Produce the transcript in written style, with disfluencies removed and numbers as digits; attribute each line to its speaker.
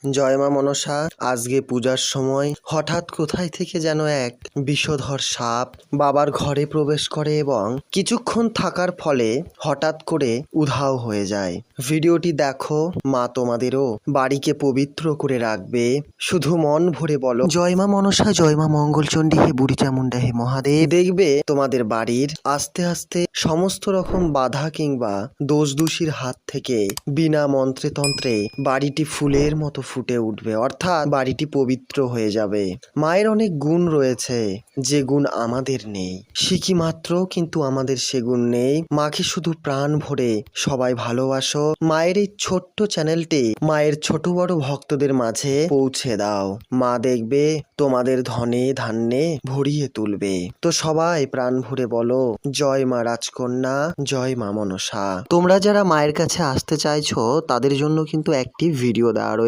Speaker 1: জয় মা মনসা। আজকে পূজার সময় হঠাৎ কোথায় থেকে যেন এক বিষধর সাপ বাবার ঘরে প্রবেশ করে এবং কিছুক্ষণ থাকার ফলে হঠাৎ করে উধাও হয়ে যায়। ভিডিওটি দেখো, মা তোমাদেরও বাড়িকে পবিত্র করে রাখবে। শুধু মন ভরে বলো জয় মা মনসা, জয় মা মঙ্গলচণ্ডী, হে বুড়ি চামুন্ডা, হে মহাদেব। দেখবে তোমাদের বাড়ির আস্তে আস্তে সমস্ত রকম বাধা কিংবা দোষ দোষীর হাত থেকে বিনা মন্ত্রে তন্ত্রে বাড়িটি ফুলের মতো ফুটে উঠবে, অর্থাৎ বাড়িটি পবিত্র হয়ে যাবে। মায়ের অনেক গুণ রয়েছে, যে গুণ আমাদের নেই। শিখি মাত্র, কিন্তু আমাদের সে গুণ নেই। মাকে শুধু প্রাণ ভরে সবাই ভালোবাসো। মায়ের এই ছোট্ট চ্যানেলটি মায়ের ছোট বড় ভক্তদের মাঝে পৌঁছে দাও। মা দেখবে তোমাদের ধনে ধান্যে ভরিয়ে তুলবে। তো সবাই প্রাণ ভরে বলো জয় মা রাজকন্যা, জয় মা মনসা। তোমরা যারা মায়ের কাছে আসতে চাইছো তাদের জন্য কিন্তু একটি ভিডিও দেওয়া রয়েছে।